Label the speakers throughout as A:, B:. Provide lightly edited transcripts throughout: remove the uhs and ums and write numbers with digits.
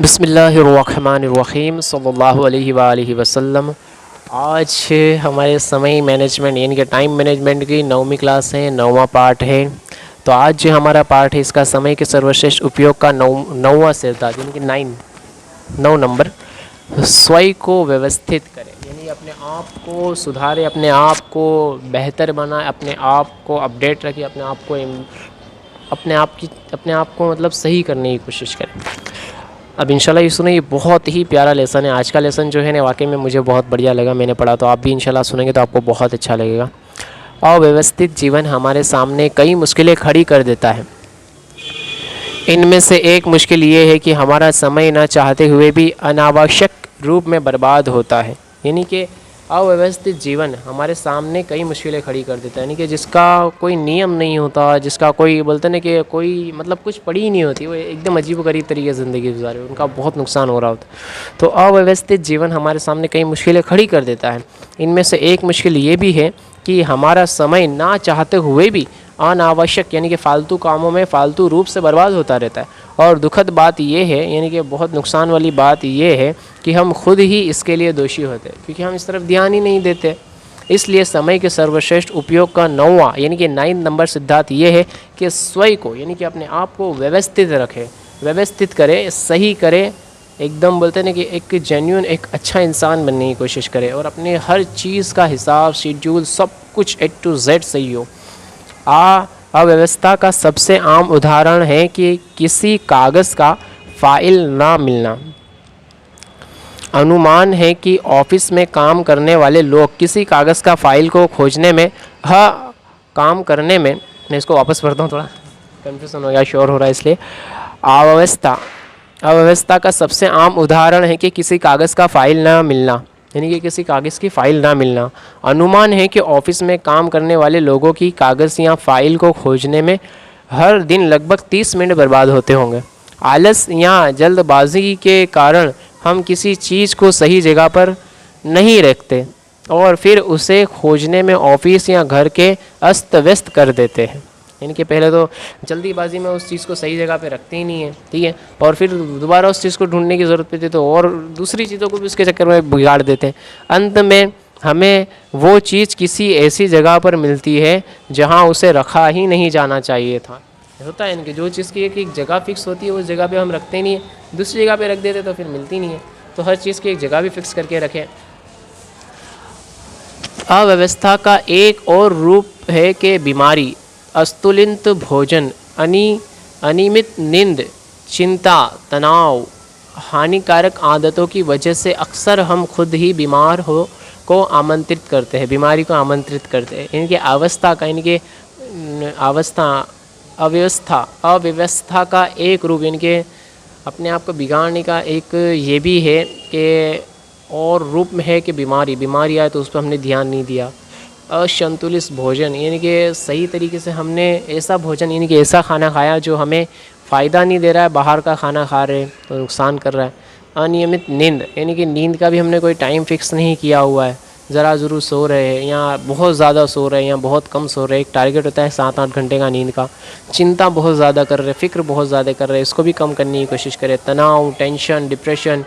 A: बिस्मिल्लाहिर्रहमानिर्रहीम सल्लल्लाहु अलैहि वसल्लम। आज हमारे समय मैनेजमेंट यानी कि टाइम मैनेजमेंट की 9वीं क्लास है, 9वां पार्ट है। तो आज जो हमारा पार्ट है इसका समय के सर्वश्रेष्ठ उपयोग का नौवां सिद्धांत यानी कि 9 नंबर, स्वयं को व्यवस्थित करें यानी अपने आप को सुधारें, अपने आप को बेहतर बनाए, अपने आप को अपडेट रखें, अपने आप को मतलब सही करने की कोशिश करें। अब इंशाल्लाह ये सुने, ये बहुत ही प्यारा लेसन है। आज का लेसन जो है ना वाकई में मुझे बहुत बढ़िया लगा, मैंने पढ़ा, तो आप भी इंशाल्लाह सुनेंगे तो आपको बहुत अच्छा लगेगा। अव्यवस्थित जीवन हमारे सामने कई मुश्किलें खड़ी कर देता है। इनमें से एक मुश्किल ये है कि हमारा समय न चाहते हुए भी अनावश्यक रूप में बर्बाद होता है। यानी कि अव्यवस्थित जीवन हमारे सामने कई मुश्किलें खड़ी कर देता है, यानी कि जिसका कोई नियम नहीं होता, जिसका कोई बोलते ना कि कोई मतलब कुछ पड़ी ही नहीं होती, वो एकदम अजीबोगरीब तरीके से ज़िंदगी गुजारे, उनका बहुत नुकसान हो रहा होता है। तो अव्यवस्थित जीवन हमारे सामने कई मुश्किलें खड़ी कर देता है। इनमें से एक मुश्किल ये भी है कि हमारा समय ना चाहते हुए भी अनावश्यक यानी कि फ़ालतू कामों में फ़ालतू रूप से बर्बाद होता रहता है। और दुखद बात यह है, यानी कि बहुत नुकसान वाली बात यह है कि हम खुद ही इसके लिए दोषी होते हैं, क्योंकि हम इस तरफ ध्यान ही नहीं देते। इसलिए समय के सर्वश्रेष्ठ उपयोग का 9वां यानी कि 9 नंबर सिद्धांत ये है कि स्वयं को यानी कि अपने आप को व्यवस्थित रखें, व्यवस्थित करें, सही करें, एकदम बोलते हैं ना कि एक जेन्युइन एक अच्छा इंसान बनने की कोशिश करें और अपने हर चीज़ का हिसाब शेड्यूल सब कुछ A to Z सही हो। अव्यवस्था का सबसे आम उदाहरण है कि किसी कागज़ का फाइल ना मिलना। अनुमान है कि ऑफिस में काम करने वाले लोग किसी कागज़ का फाइल को खोजने में काम करने में, मैं इसको वापस पढ़ता हूँ, थोड़ा कन्फ्यूज़न हो गया, शोर हो रहा है इसलिए। अव्यवस्था का सबसे आम उदाहरण है कि किसी कागज़ का फाइल ना मिलना, यानी कि किसी कागज़ की फ़ाइल ना मिलना। अनुमान है कि ऑफिस में काम करने वाले लोगों की कागज़ या फ़ाइल को खोजने में हर दिन लगभग 30 मिनट बर्बाद होते होंगे। आलस या जल्दबाजी के कारण हम किसी चीज़ को सही जगह पर नहीं रखते और फिर उसे खोजने में ऑफिस या घर के अस्त व्यस्त कर देते हैं। यानी कि पहले तो जल्दीबाजी में उस चीज़ को सही जगह पे रखते ही नहीं है, ठीक है, और फिर दोबारा उस चीज़ को ढूंढने की ज़रूरत पड़ती है तो और दूसरी चीज़ों को भी उसके चक्कर में बिगाड़ देते हैं। अंत में हमें वो चीज़ किसी ऐसी जगह पर मिलती है जहाँ उसे रखा ही नहीं जाना चाहिए था। होता है इनके, जो चीज़ की एक जगह फिक्स होती है उस जगह पे हम रखते नहीं है, दूसरी जगह पे रख देते तो फिर मिलती नहीं है। तो हर चीज़ की एक जगह भी फिक्स करके रखें। अव्यवस्था का एक और रूप है कि बीमारी, अस्तुलित भोजन, अनियमित नींद, चिंता, तनाव, हानिकारक आदतों की वजह से अक्सर हम खुद ही बीमार को आमंत्रित करते हैं, बीमारी को आमंत्रित करते हैं। इनके अवस्था का यानी कि अव्यवस्था का एक रूप इनके अपने आप को बिगाड़ने का एक ये भी है कि और रूप में है कि बीमारी आए तो उस पर हमने ध्यान नहीं दिया। असंतुलित भोजन यानी कि सही तरीके से हमने ऐसा भोजन यानी कि ऐसा खाना खाया जो हमें फ़ायदा नहीं दे रहा है, बाहर का खाना खा रहे हैं तो नुकसान कर रहा है। अनियमित नींद यानी कि नींद का भी हमने कोई टाइम फिक्स नहीं किया हुआ है, ज़रा ज़रूर सो रहे हैं या बहुत ज़्यादा सो रहे हैं या बहुत कम सो रहे हैं। एक टारगेट होता है 7-8 घंटे का नींद का। चिंता बहुत ज़्यादा कर रहे हैं, फ़िक्र बहुत ज़्यादा कर रहे हैं, इसको भी कम करने की कोशिश करें। तनाव, टेंशन, डिप्रेशन,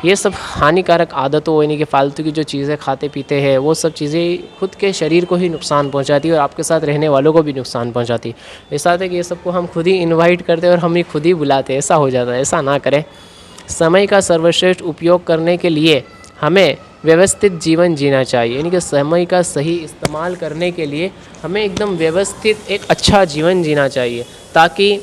A: ये सब हानिकारक आदतों यानी कि फ़ालतू की जो चीज़ें खाते पीते हैं वो सब चीज़ें खुद के शरीर को ही नुकसान पहुंचाती है और आपके साथ रहने वालों को भी नुकसान पहुंचाती है। ऐसा है कि ये सबको हम खुद ही इनवाइट करते हैं और हम ही खुद ही बुलाते हैं, ऐसा हो जाता है। ऐसा ना करें। समय का सर्वश्रेष्ठ उपयोग करने के लिए हमें व्यवस्थित जीवन जीना चाहिए, यानी कि समय का सही इस्तेमाल करने के लिए हमें एकदम व्यवस्थित एक अच्छा जीवन जीना चाहिए ताकि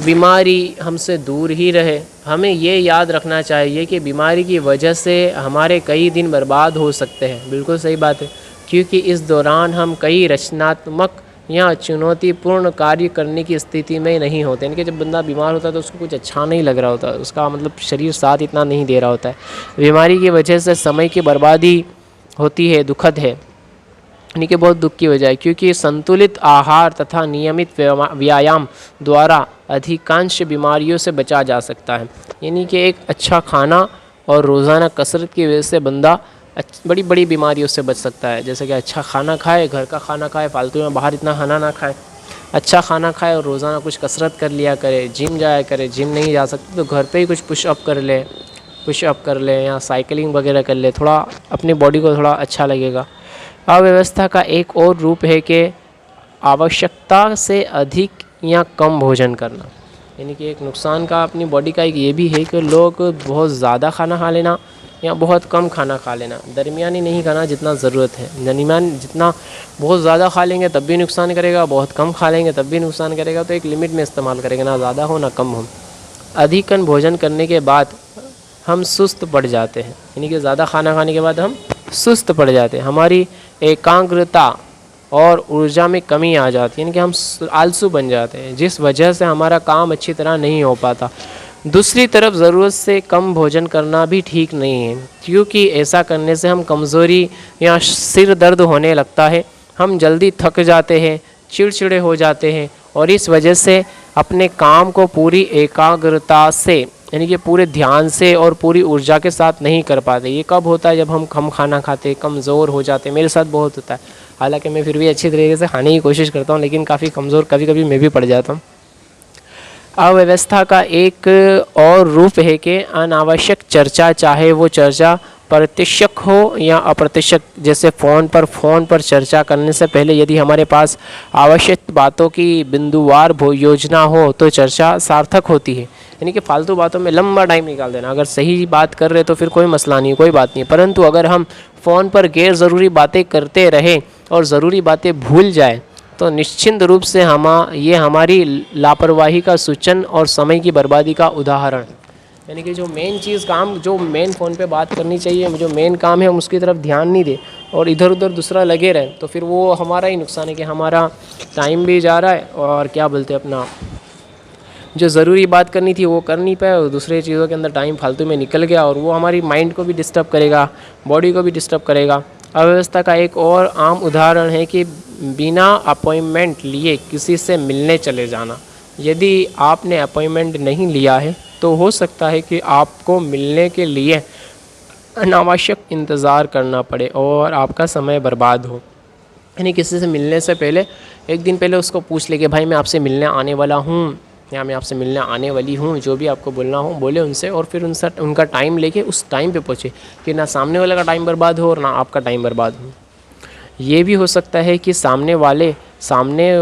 A: बीमारी हमसे दूर ही रहे। हमें ये याद रखना चाहिए कि बीमारी की वजह से हमारे कई दिन बर्बाद हो सकते हैं, बिल्कुल सही बात है, क्योंकि इस दौरान हम कई रचनात्मक या चुनौतीपूर्ण कार्य करने की स्थिति में नहीं होते। यानी कि जब बंदा बीमार होता है तो उसको कुछ अच्छा नहीं लग रहा होता, उसका मतलब शरीर साथ इतना नहीं दे रहा होता है। बीमारी की वजह से समय की बर्बादी होती है, दुखद है, यानी कि बहुत दुख की वजह है, क्योंकि संतुलित आहार तथा नियमित व्यायाम द्वारा अधिकांश बीमारियों से बचा जा सकता है। यानी कि एक अच्छा खाना और रोज़ाना कसरत की वजह से बंदा बड़ी बड़ी बीमारियों से बच सकता है। जैसे कि अच्छा खाना खाए, घर का खाना खाए, फालतू में बाहर इतना खाना ना खाए, अच्छा खाना खाए और रोज़ाना कुछ कसरत कर लिया करे, जिम जाया करे। जिम नहीं जा सकते तो घर पे ही कुछ पुशअप कर ले या साइकिलिंग वगैरह कर ले, थोड़ा अपनी बॉडी को थोड़ा अच्छा लगेगा। अव्यवस्था का एक और रूप है कि आवश्यकता से अधिक या कम भोजन करना। यानी कि एक नुकसान का अपनी बॉडी का एक ये भी है कि लोग बहुत ज़्यादा खाना खा लेना या बहुत कम खाना खा लेना, दरमियानी नहीं खाना जितना ज़रूरत है। दरमियान जितना बहुत ज़्यादा खा लेंगे तब भी नुकसान करेगा, बहुत कम खा लेंगे तब भी नुकसान करेगा। तो एक लिमिट में इस्तेमाल करेंगे, ना ज़्यादा हो ना कम हो। अधिकन भोजन करने के बाद हम सुस्त पड़ जाते हैं, यानी कि ज़्यादा खाना खाने के बाद हम सुस्त पड़ जाते हैं, हमारी एकाग्रता और ऊर्जा में कमी आ जाती है, यानी कि हम आलसू बन जाते हैं, जिस वजह से हमारा काम अच्छी तरह नहीं हो पाता। दूसरी तरफ ज़रूरत से कम भोजन करना भी ठीक नहीं है, क्योंकि ऐसा करने से हम कमज़ोरी या सिर दर्द होने लगता है, हम जल्दी थक जाते हैं, चिड़चिड़े हो जाते हैं और इस वजह से अपने काम को पूरी एकाग्रता से, यानी कि पूरे ध्यान से और पूरी ऊर्जा के साथ नहीं कर पाते। ये कब होता है? जब हम कम खाना खाते, कमज़ोर हो जाते। मेरे साथ बहुत होता है, हालांकि मैं फिर भी अच्छी तरीके से खाने की कोशिश करता हूँ, लेकिन काफ़ी कमज़ोर कभी कभी मैं भी पड़ जाता हूँ। अव्यवस्था का एक और रूप है कि अनावश्यक चर्चा, चाहे वो चर्चा प्रत्यक्ष हो या अप्रत्यक्ष। जैसे फ़ोन पर चर्चा करने से पहले यदि हमारे पास आवश्यक बातों की बिंदुवार योजना हो तो चर्चा सार्थक होती है। यानी कि फालतू बातों में लंबा टाइम निकाल देना, अगर सही बात कर रहे तो फिर कोई मसला नहीं, कोई बात नहीं। परंतु अगर हम फ़ोन पर गैर ज़रूरी बातें करते रहें और ज़रूरी बातें भूल जाए तो निश्चिंत रूप से ये हमारी लापरवाही का सूचन और समय की बर्बादी का उदाहरण। यानी कि जो मेन चीज़ काम, जो मेन फ़ोन पे बात करनी चाहिए, जो मेन काम है, हम उसकी तरफ ध्यान नहीं दे और इधर उधर दूसरा लगे रहे, तो फिर वो हमारा ही नुकसान है कि हमारा टाइम भी जा रहा है और क्या बोलते हैं, अपना जो ज़रूरी बात करनी थी वो कर नहीं पाए और दूसरे चीज़ों के अंदर टाइम फालतू में निकल गया और वो हमारी माइंड को भी डिस्टर्ब करेगा, बॉडी को भी डिस्टर्ब करेगा। अव्यवस्था का एक और आम उदाहरण है कि बिना अपॉइंटमेंट लिए किसी से मिलने चले जाना। यदि आपने अपॉइंटमेंट नहीं लिया है तो हो सकता है कि आपको मिलने के लिए अनावश्यक इंतज़ार करना पड़े और आपका समय बर्बाद हो। यानी किसी से मिलने से पहले एक दिन पहले उसको पूछ ले कि भाई मैं आपसे मिलने आने वाला हूँ या मैं आपसे मिलने आने वाली हूँ, जो भी आपको बोलना हो बोले उनसे, और फिर उनका टाइम लेके उस टाइम पे पहुँचे कि ना सामने वाले का टाइम बर्बाद हो और ना आपका टाइम बर्बाद हो। ये भी हो सकता है कि सामने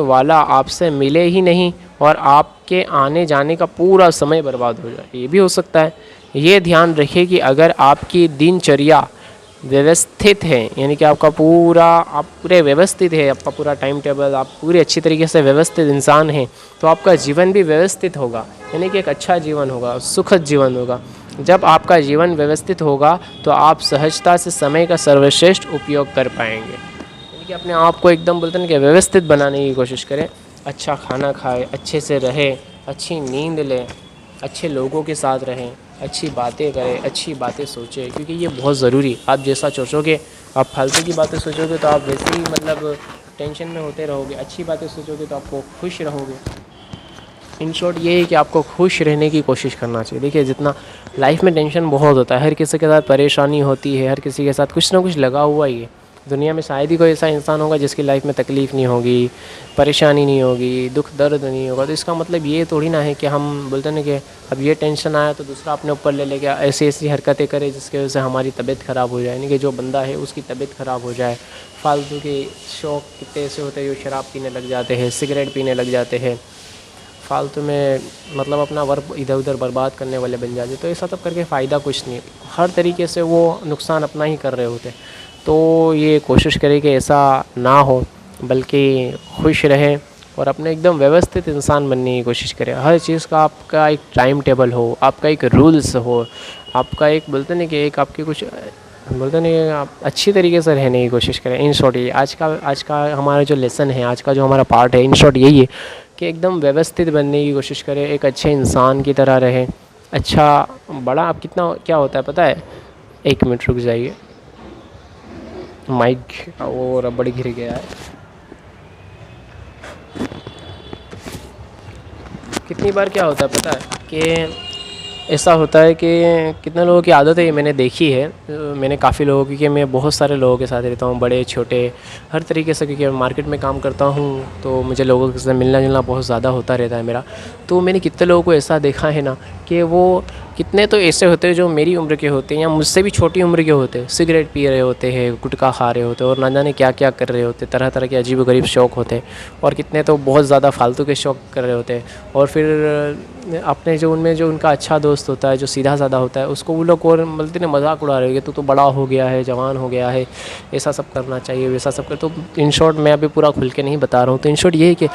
A: वाला आपसे मिले ही नहीं और आपके आने जाने का पूरा समय बर्बाद हो जाए, ये भी हो सकता है। ये ध्यान रखिए कि अगर आपकी दिनचर्या व्यवस्थित है, यानी कि आप पूरे व्यवस्थित है, आपका पूरा टाइम टेबल, आप पूरी अच्छी तरीके से व्यवस्थित इंसान हैं, तो आपका जीवन भी व्यवस्थित होगा, यानी कि एक अच्छा जीवन होगा, सुखद जीवन होगा। जब आपका जीवन व्यवस्थित होगा तो आप सहजता से समय का सर्वश्रेष्ठ उपयोग कर पाएंगे। यानी कि अपने आप को एकदम बोलते हैं कि व्यवस्थित बनाने की कोशिश करें, अच्छा खाना खाए, अच्छे से रहे, अच्छी नींद लें, अच्छे लोगों के साथ रहें, अच्छी बातें करें, अच्छी बातें सोचें, क्योंकि ये बहुत ज़रूरी। आप जैसा सोचोगे, आप फालतू की बातें सोचोगे तो आप वैसे ही मतलब टेंशन में होते रहोगे, अच्छी बातें सोचोगे तो आपको खुश रहोगे। इन शॉर्ट ये है कि आपको खुश रहने की कोशिश करना चाहिए। देखिए, जितना लाइफ में टेंशन बहुत होता है, हर किसी के साथ परेशानी होती है, हर किसी के साथ कुछ ना कुछ लगा हुआ ही है। दुनिया में शायद ही कोई ऐसा इंसान होगा जिसकी लाइफ में तकलीफ़ नहीं होगी, परेशानी नहीं होगी, दुख दर्द नहीं होगा। तो इसका मतलब ये थोड़ी ना है कि हम बोलते हैं कि अब ये टेंशन आया तो दूसरा अपने ऊपर ले लेके ऐसी ऐसी हरकतें करे जिसकी वजह से हमारी तबीयत ख़राब हो जाए, यानी कि जो बंदा है उसकी तबीयत ख़राब हो जाए। फालतू के शौक़ कितने ऐसे होते हैं जो शराब पीने लग जाते हैं, सिगरेट पीने लग जाते हैं, फालतू में मतलब अपना वर्क इधर उधर बर्बाद करने वाले बन जाते। तो ऐसा सब करके फ़ायदा कुछ नहीं, हर तरीके से वो नुकसान अपना ही कर रहे होते। तो ये कोशिश करें कि ऐसा ना हो, बल्कि खुश रहें और अपने एकदम व्यवस्थित इंसान बनने की कोशिश करें। हर चीज़ का आपका एक टाइम टेबल हो, आपका एक रूल्स हो, आपका एक बोलते नहीं कि एक आपकी कुछ बोलते नहीं, आप अच्छी तरीके से रहने की कोशिश करें। इन शॉर्ट ये आज का हमारा जो लेसन है, आज का जो हमारा पार्ट है, इन शॉर्ट यही है कि एकदम व्यवस्थित बनने की कोशिश करें, एक अच्छे इंसान की तरह रहें। अच्छा बड़ा आप कितना क्या होता है पता है? एक मिनट रुक जाइए, माइक वो रबड़ गिर गया है। कितनी बार क्या होता है पता है कि ऐसा होता है कि कितने लोगों की आदत है, ये मैंने देखी है। मैंने काफ़ी लोगों की, कि मैं बहुत सारे लोगों के साथ रहता हूँ, बड़े छोटे हर तरीके से, क्योंकि मैं मार्केट में काम करता हूँ तो मुझे लोगों के साथ मिलना जुलना बहुत ज़्यादा होता रहता है मेरा। तो मैंने कितने लोगों को ऐसा देखा है ना कि वो कितने तो ऐसे होते हैं जो मेरी उम्र के होते हैं या मुझसे भी छोटी उम्र के होते हैं, सिगरेट पी रहे होते हैं, गुटखा खा रहे होते हैं और ना जाने क्या क्या कर रहे होते हैं, तरह तरह के अजीब गरीब शौक़ होते हैं। और कितने तो बहुत ज़्यादा फालतू के शौक़ कर रहे होते हैं। और फिर अपने जो उनमें जो उनका अच्छा दोस्त होता है, जो सीधा साधा होता है, उसको वो लोग और बोलते ना मजाक उड़ा रहे हो कि तू तो बड़ा हो गया है, जवान हो गया है, ऐसा सब करना चाहिए, वैसा सब कर। तो इन शॉर्ट मैं अभी पूरा खुल के नहीं बता रहा हूँ। तो इन शॉर्ट ये है कि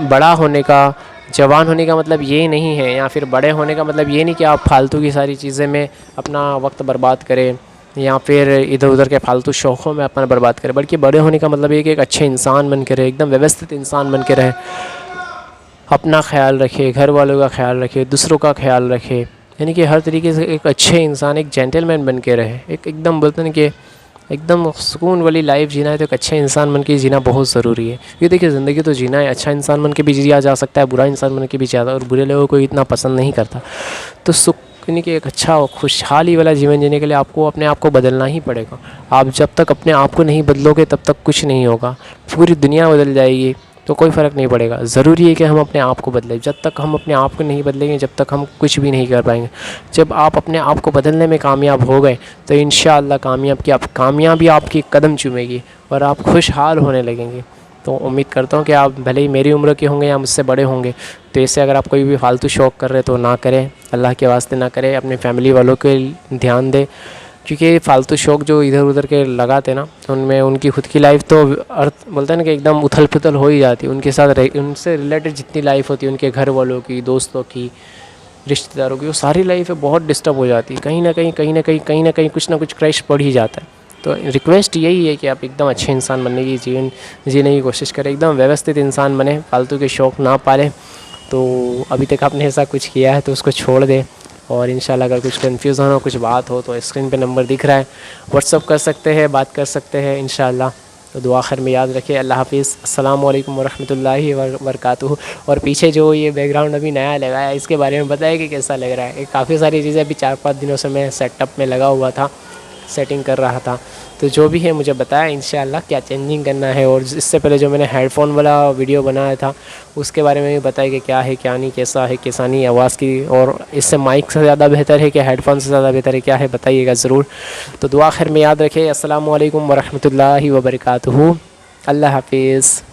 A: बड़ा होने का, जवान होने का मतलब ये नहीं है, या फिर बड़े होने का मतलब ये नहीं कि आप फालतू की सारी चीज़ें में अपना वक्त बर्बाद करें या फिर इधर उधर के फालतू शौक़ों में अपना बर्बाद करें। बल्कि बड़े होने का मतलब ये कि एक अच्छे इंसान बन के रहे, एकदम व्यवस्थित इंसान बन के रहे, अपना ख्याल रखे, घर वालों का ख्याल रखे, दूसरों का ख्याल रखे, यानी कि हर तरीके से एक अच्छे इंसान, एक जेंटलमैन बन के रहे। एक एकदम बोलते हैं कि एकदम सुकून वाली लाइफ जीना है तो एक अच्छे इंसान बन के जीना बहुत ज़रूरी है। ये देखिए ज़िंदगी तो जीना है, अच्छा इंसान बन के भी जिया जा सकता है, बुरा इंसान बन के भी जिया, और बुरे लोगों को इतना पसंद नहीं करता। तो सुख यानी कि एक अच्छा और खुशहाली वाला जीवन जीने के लिए आपको अपने आप को बदलना ही पड़ेगा। आप जब तक अपने आप को नहीं बदलोगे तब तक कुछ नहीं होगा। पूरी दुनिया बदल जाएगी तो कोई फ़र्क नहीं पड़ेगा। ज़रूरी है कि हम अपने आप को बदलें। जब तक हम अपने आप को नहीं बदलेंगे, जब तक हम कुछ भी नहीं कर पाएंगे। जब आप अपने आप को बदलने में कामयाब हो गए तो इंशाअल्लाह कामयाबी आपकी कदम चूमेगी और आप खुशहाल होने लगेंगे। तो उम्मीद करता हूँ कि आप भले ही मेरी उम्र के होंगे या मुझसे बड़े होंगे, तो ऐसे अगर आप कोई भी फालतू शौक़ कर रहे तो ना करें, अल्लाह के वास्ते ना करें, अपने फैमिली वालों के ध्यान दें। क्योंकि फालतू शौक़ जो इधर उधर के लगाते ना, तो उनमें उनकी खुद की लाइफ तो अर्थ बोलते हैं ना कि एकदम उथल पुथल हो ही जाती है। उनके साथ उनसे रिलेटेड जितनी लाइफ होती है, उनके घर वालों की, दोस्तों की, रिश्तेदारों की, वो सारी लाइफ है बहुत डिस्टर्ब हो जाती है। कहीं ना कहीं कुछ ना कुछ क्रैश पड़ ही जाता है। तो रिक्वेस्ट यही है कि आप एकदम अच्छे इंसान बनने की, जीवन जीने की कोशिश करें, एकदम व्यवस्थित इंसान बने, फालतू के शौक़ ना पालें। तो अभी तक आपने ऐसा कुछ किया है तो उसको छोड़ दें। और इंशाल्लाह अगर कुछ कन्फ्यूज़न हो, कुछ बात हो, तो स्क्रीन पे नंबर दिख रहा है, व्हाट्सअप कर सकते हैं, बात कर सकते हैं इंशाल्लाह। तो दुआ आखिर में याद रखिए। अल्लाह हाफ़िज़। अस्सलामु अलैकुम वरहमतुल्लाहि वबरकातुहू। और पीछे जो ये बैकग्राउंड अभी नया लगाया है, इसके बारे में बताइए कि कैसा लग रहा है। काफ़ी सारी चीज़ें अभी 4-5 दिनों से मैं सेटअप में लगा हुआ था, सेटिंग कर रहा था। तो जो भी है मुझे बताया इंशाल्लाह क्या चेंजिंग करना है। और इससे पहले जो मैंने हेडफोन वाला वीडियो बनाया था उसके बारे में भी बताया कि क्या है क्या नहीं, कैसा है कैसा नहीं आवाज़ की, और इससे माइक से ज़्यादा बेहतर है कि हेडफोन से ज़्यादा बेहतर है, क्या है बताइएगा ज़रूर। तो दुआ आखिर में याद रखें। अस्सलामु अलैकुम वरहमतुल्लाहि वबरकातुहू। अल्लाह हाफ़िज़।